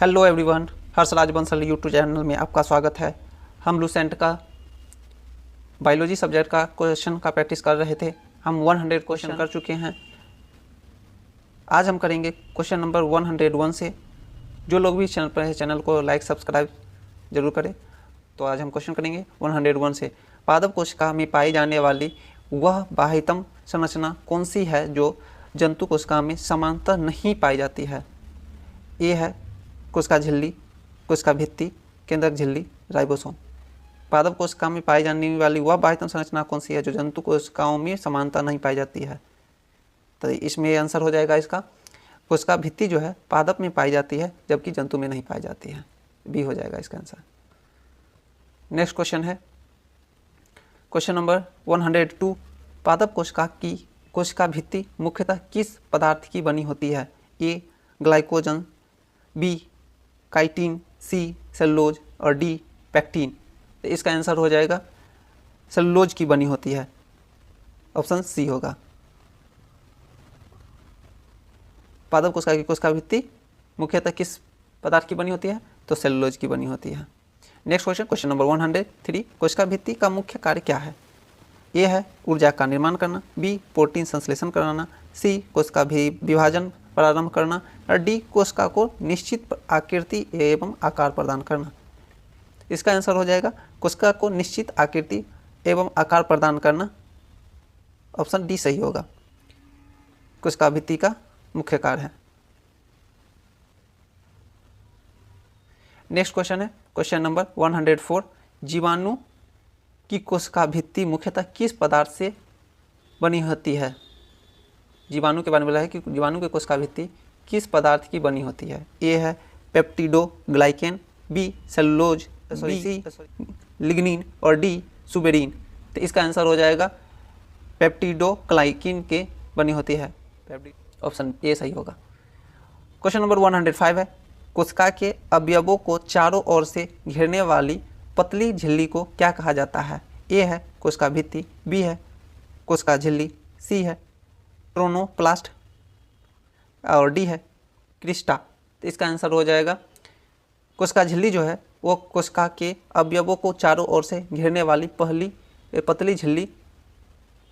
Hello everyone, Harshraj Bansal YouTube channel में आपका स्वागत है। हम लूसेंट का बायोलॉजी सब्जेक्ट का क्वेश्चन का प्रैक्टिस कर रहे थे। हम 100 क्वेश्चन कर चुके हैं। आज हम करेंगे क्वेश्चन नंबर 101 से। जो लोग भी चैनल पर है चैनल को लाइक सब्सक्राइब जरूर करें। तो आज हम क्वेश्चन करेंगे 101 से। पादप कोशिका में पाई जाने वाली वह बाह्यतम संरचना कौन सी है जो जंतु कोशिका में समांतर नहीं पाई जाती है? ये है कोशिका झिल्ली, कोशिका भित्ति, केंद्रक झिल्ली, राइबोसोम। पादप कोशिका में पाई जाने वाली वह बाह्यतम संरचना कौन सी है जो जंतु कोशिकाओं में समानता नहीं पाई जाती है? तो इसमें आंसर हो जाएगा इसका कोशिका भित्ति जो है पादप में पाई जाती है जबकि जंतु में नहीं पाई जाती है। बी हो जाएगा इसका आंसर। नेक्स्ट क्वेश्चन है क्वेश्चन नंबर 102। पादप कोशिका की कोशिका भित्ति मुख्यतः किस पदार्थ की बनी होती है? ए ग्लाइकोजन, बी काइटिन, सी सेलुलोज और डी पैक्टिन। तो इसका आंसर हो जाएगा सेलुलोज की बनी होती है। ऑप्शन सी होगा। पादप कोशिका की कोशिका भित्ति मुख्यतः किस पदार्थ की बनी होती है? तो सेलुलोज की बनी होती है। Next question, question number 103। कोशिका भित्ति का मुख्य कार्य क्या है? ए है ऊर्जा का निर्माण करना, बी प्रोटीन संश्लेषण कराना, सी कोशिका विभाजन प्रारंभ करना और डी कोशिका को निश्चित आकृति एवं आकार प्रदान करना। इसका आंसर हो जाएगा कोशिका को निश्चित आकृति एवं आकार प्रदान करना। ऑप्शन डी सही होगा। कोशिका भित्ति का मुख्य कार्य है। नेक्स्ट क्वेश्चन है क्वेश्चन नंबर 104। जीवाणु की कोशिका भित्ति मुख्यतः किस पदार्थ से बनी होती है? जीवाणु के बारे में बोला है कि जीवाणु की कोशिका भित्ति किस पदार्थ की बनी होती है? ए है पेप्टिडोग्लाइकेन, बी सेलुलोज, सी लिग्निन और डी सुबेरिन। तो इसका आंसर हो जाएगा पेप्टिडोग्लाइकेन के बनी होती है। ऑप्शन ए सही होगा। क्वेश्चन नंबर 105 है कोशिका के अवयवों को चारों ओर से घेरने वाली पतली झिल्ली को क्या कहा जाता है? ए है कोशिका भित्ति, बी है कोशिका झिल्ली, सी है ट्रोनोप्लास्ट और डी है क्रिस्टा। तो इसका आंसर हो जाएगा कोशिका झिल्ली जो है वो कोशिका के अवयवों को चारों ओर से घेरने वाली पहली पतली झिल्ली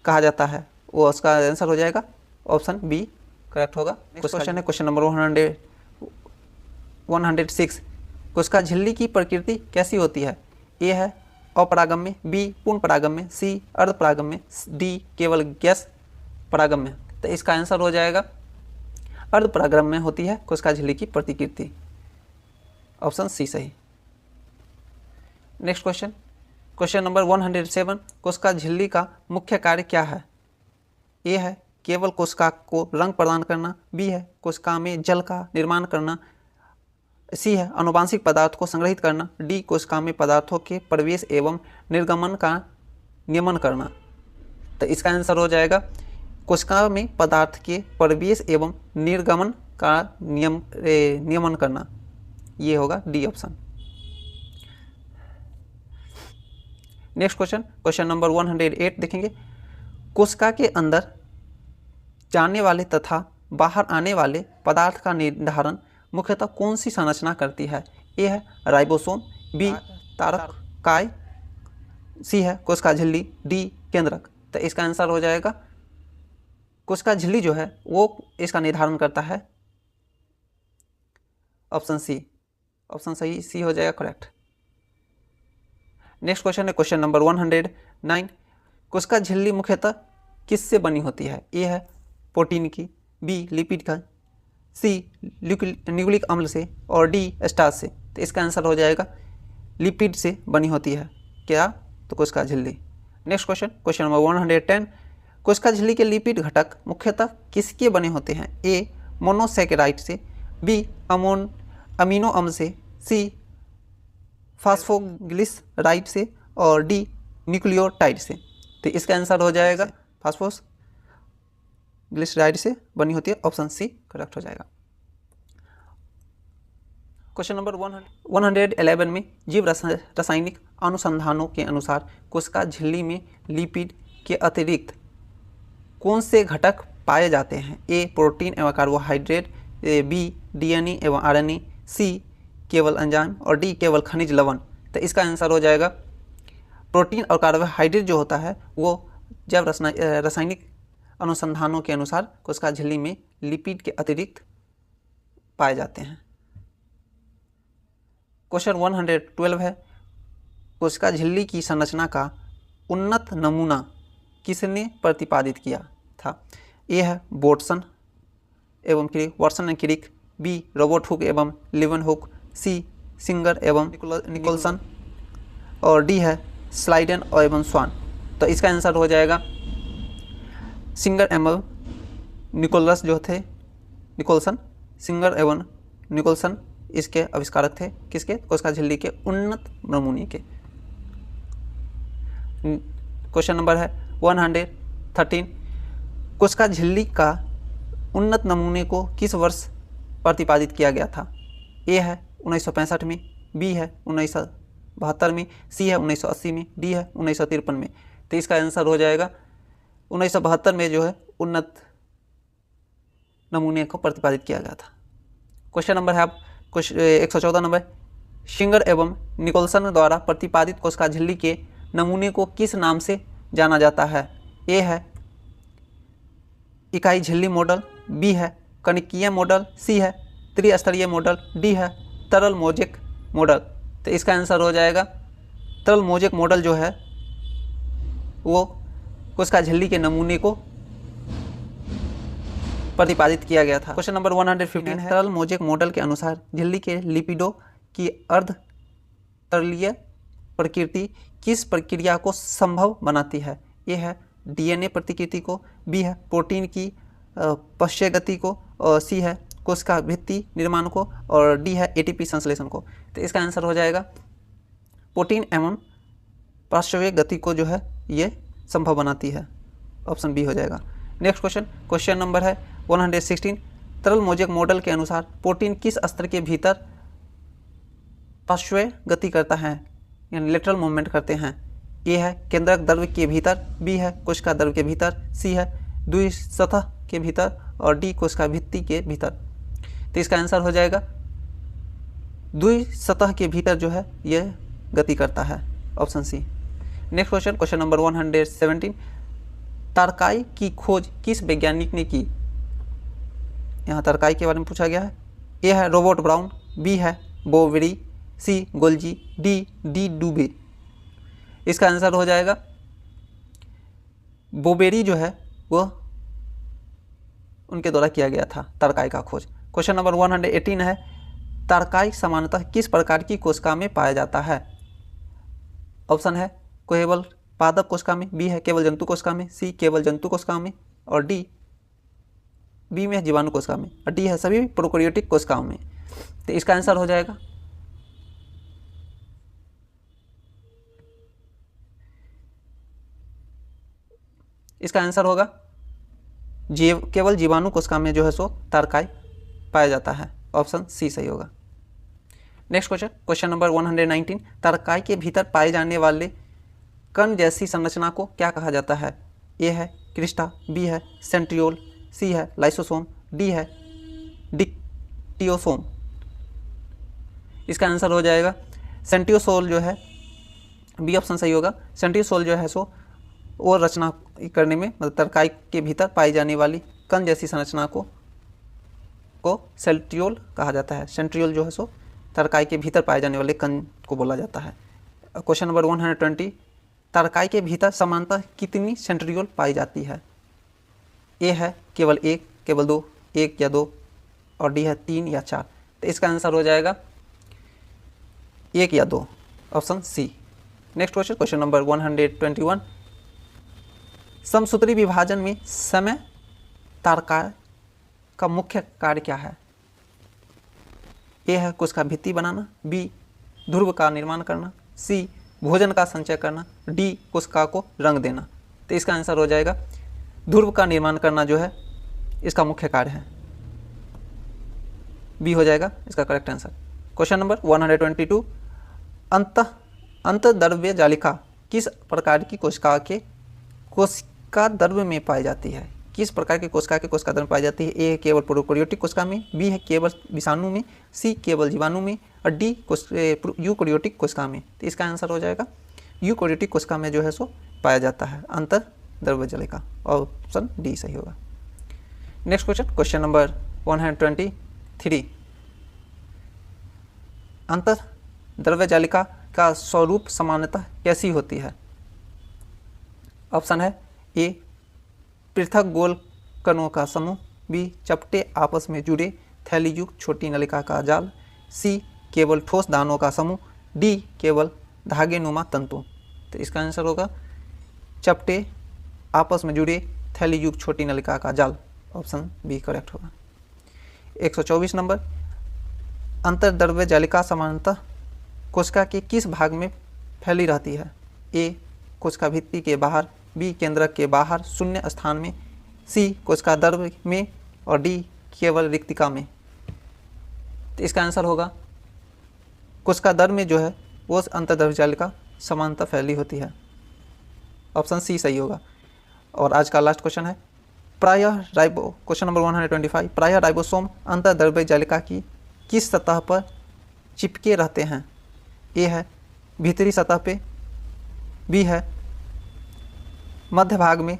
कहा जाता है। वो उसका आंसर हो जाएगा ऑप्शन बी करेक्ट होगा। क्वेश्चन है क्वेश्चन नंबर 106। कोशिका झिल्ली की प्रकृति कैसी होती है? ए है अपरागम्य, बी पूर्ण परागम्य, सी अर्धपरागम्य, डी केवल गैस परागम्य। तो इसका आंसर हो जाएगा अर्धपरागम्य होती है कोशिका झिल्ली की प्रतिकृति। ऑप्शन सी सही। Next question question number 107। कोशिका झिल्ली का मुख्य कार्य क्या है? ए है केवल कोशिका को रंग प्रदान करना, बी है कोशिका में जल का निर्माण करना, सी है आनुवांशिक पदार्थ को संग्रहित करना, डी कोशिका में पदार्थों के प्रवेश एवं निर्गमन का नियमन करना। तो इसका आंसर हो जाएगा कोशिका में पदार्थ के प्रवेश एवं निर्गमन का नियमन करना। ये होगा D option. Next question question number 108 देखेंगे। कोशिका के अंदर जाने वाले तथा बाहर आने वाले पदार्थ का निर्धारण मुख्यतः कौन सी संरचना करती है? ए है राइबोसोम, बी तारक, सी है कोशिका झिल्ली, डी केंद्रक। तो इसका आंसर हो जाएगा कोशिका झिल्ली जो है वो इसका निर्धारण करता है। ऑप्शन सी। ऑप्शन सही सी हो जाएगा करेक्ट। नेक्स्ट क्वेश्चन है क्वेश्चन नंबर 109। कोशिका झिल्ली मुख्यतः किससे बनी होती है? ए है प्रोटीन की, बी लिपिड का, सी न्यूक्लिक अम्ल से और डी स्टार्च से। तो इसका आंसर हो जाएगा लिपिड से बनी होती है क्या? तो कोशिका झिल्ली। Next question question number 110। कोशिका झिल्ली के लिपिड घटक मुख्यतः किसके बने होते हैं? ए मोनोसैकेराइड से, बी अमीनो अम्ल से, सी फास्फोग्लिसराइड से और डी न्यूक्लियोटाइड से। तो इसका आंसर हो जाएगा फास्फोग्लिसराइड से बनी होती है। ऑप्शन सी करेक्ट हो जाएगा। क्वेश्चन नंबर 111 में जीव रासायनिक अनुसंधानों के अनुसार कोशिका झिल्ली में लिपिड के अतिरिक्त कौन से घटक पाए जाते हैं? ए प्रोटीन एवं कार्बोहाइड्रेट, बी डीएनए एवं आरएनए, सी केवल एंजाइम और डी केवल खनिज लवण। तो इसका आंसर हो जाएगा प्रोटीन और कार्बोहाइड्रेट जो होता है वो जब रासायनिक अनुसंधानों के अनुसार कोशिका झिल्ली में लिपिड के अतिरिक्त पाए जाते हैं। क्वेश्चन 112 है, कोशिका झिल्ली की संरचना का उन्नत नमूना किसने प्रतिपादित किया था? ए है वॉटसन एवं Crick, Watson and Crick, B Robert Hooke एवं लेवनहुक, सी सिंगर एवं निकोलसन और डी है स्लाइडन एवं स्वान। तो इसका आंसर हो जाएगा सिंगर एवं निकोलस जो थे, निकोलसन, सिंगर एवं निकोलसन इसके आविष्कारक थे। किसके? कोशिका झिल्ली के उन्नत नमूने के। क्वेश्चन नंबर है 113, कोशिका झिल्ली का उन्नत नमूने को किस वर्ष प्रतिपादित किया गया था? ए है 1965 में, बी है 1972 में, सी है 1980 में, डी है 1953 में। तो इसका आंसर हो जाएगा 1972 में जो है उन्नत नमूने को प्रतिपादित किया गया था। क्वेश्चन नंबर है आप 114 नंबर, सिंगर एवं निकोलसन द्वारा प्रतिपादित कोशिका झिल्ली के नमूने को किस नाम से जाना जाता है? ए है इकाई झिल्ली मॉडल, बी है कणिकीय मॉडल, सी है त्रिस्तरीय मॉडल, डी है तरल मोजेक मॉडल। तो इसका आंसर हो जाएगा तरल मोजेक मॉडल जो है वो कोशिका झिल्ली के नमूने को प्रतिपादित किया गया था। क्वेश्चन नंबर 115 है, तरल मोजेक मॉडल के अनुसार झिल्ली के लिपिडों की अर्ध तरलीय प्रकृति किस प्रक्रिया को संभव बनाती है? ए है डीएनए प्रतिकृति को, बी है प्रोटीन की पश्चय गति को, और सी है कोशिका भित्ति निर्माण को, और डी है एटीपी संश्लेषण को। तो इसका आंसर हो जाएगा प्रोटीन एवं पार्श्व गति को जो है ये संभव बनाती है। ऑप्शन बी हो जाएगा। नेक्स्ट क्वेश्चन नंबर है 116, तरल मोजेक मॉडल के अनुसार प्रोटीन किस स्तर के भीतर पार्श्व गति करता है, यानी लेटरल मूवमेंट करते हैं? ए है केंद्रक द्रव्य के भीतर, बी है कोशिका द्रव्य के भीतर, सी है द्विसतह के भीतर, और डी कोशिका भित्ति के भीतर। तो इसका आंसर हो जाएगा द्विसतह के भीतर जो है यह गति करता है। Option C. Next question number 117, तारकाई की खोज किस वैज्ञानिक ने की? यहाँ तारकाई के बारे में पूछा गया है। ए है रॉबर्ट ब्राउन, बी है बोवेरी, सी गोल्जी, डी डुबे। इसका आंसर हो जाएगा बोवेरी जो है वो उनके द्वारा किया गया था तारकाई का खोज। क्वेश्चन नंबर 118 है, तारकाई सामान्यतः किस प्रकार की कोशिका में पाया जाता है? ऑप्शन है केवल पादप कोशिका में, बी है केवल जंतु कोशिका में, सी केवल जंतु कोशिका में, और बी में जीवाणु कोशिका में, और डी है सभी प्रोकैरियोटिक कोशिकाओं में। तो इसका आंसर हो जाएगा इसका आंसर होगा केवल जीवाणु कोशिका में जो है सो तारकाई पाया जाता है। ऑप्शन सी सही होगा। नेक्स्ट क्वेश्चन नंबर 119, तारकाई के भीतर पाए जाने वाले कण जैसी संरचना को क्या कहा जाता है? ए है क्रिस्टा, बी है सेंट्रियोल, सी है लाइसोसोम, डी है डिक्टियोसोम। इसका आंसर हो जाएगा सेंट्रियोसोल जो है, बी ऑप्शन सही होगा। सेंट्रियोसोल जो है सो वो रचना करने में मतलब तारकाई के भीतर पाई जाने वाली कण जैसी संरचना को सेंट्रियोल कहा जाता है। सेंट्रियोल जो है सो तारकाई के भीतर पाए जाने वाले कण को बोला जाता है। क्वेश्चन नंबर 120, तारकाई के भीतर समानतः कितनी सेंट्रियोल पाई जाती है? ए है केवल एक, केवल दो, एक या दो, और डी है 3 या 4। तो इसका आंसर हो जाएगा 1 या 2। Option C. Next question number 121, समसूत्री विभाजन में समय तारकाई का मुख्य कार्य क्या है? ए है कोशिका भित्ति बनाना, बी ध्रुव का निर्माण करना, सी भोजन का संचय करना, डी कोशिका को रंग देना। तो इसका आंसर हो जाएगा ध्रुव का निर्माण करना जो है इसका मुख्य कार्य है। बी हो जाएगा इसका करेक्ट आंसर। क्वेश्चन नंबर 122, अंतर्द्रव्य जालिका किस प्रकार की कोशिका द्रव्य में पाई जाती है? किस प्रकार की कोशिका के कोशिका में पाई जाती है? ए केवल प्रोकैरियोटिक कोशिका में, बी है केवल विषाणु में, सी केवल जीवाणु में और डी यूकैरियोटिक कोशिका में। तो इसका आंसर हो जाएगा यूकैरियोटिक कोशिका में जो है सो पाया जाता है अंतर्द्रव्यजालिका, और ऑप्शन डी सही होगा। Next question, question number 123। अंतर्द्रव्यजालिका का स्वरूप सामान्यतः कैसी होती है? ऑप्शन है ए पृथक गोल कणों का समूह, बी चपटे आपस में जुड़े थैलीयुक्त छोटी नलिका का जाल, सी केवल ठोस दानों का समूह, डी केवल धागे नुमा तंतु। तो इसका आंसर होगा चपटे आपस में जुड़े थैलीयुक्त छोटी नलिका का जाल, ऑप्शन बी करेक्ट होगा। 124 नंबर, अंतर्द्रव्यजालिका सामान्यतः कोशिका के किस भाग में फैली रहती है? ए कोशिका भित्ति के बाहर, बी केंद्रक के बाहर शून्य स्थान में, सी कोशिका द्रव्य में और डी केवल रिक्तिका में। तो इसका आंसर होगा कोशिका द्रव्य में जो है वो अंतर्द्रव्यजालिका समानता फैली होती है, ऑप्शन सी सही होगा। और आज का लास्ट क्वेश्चन है, क्वेश्चन नंबर 125, प्रायः राइबोसोम अंतर्द्रव्यजालिका की किस सतह पर चिपके रहते हैं? ए है भीतरी सतह पे, बी है मध्य भाग में,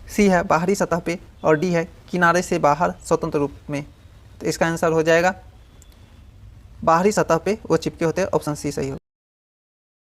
सी है बाहरी सतह पे और डी है किनारे से बाहर स्वतंत्र रूप में। तो इसका आंसर हो जाएगा बाहरी सतह पे वो चिपके होते हैं, ऑप्शन सी सही होगा।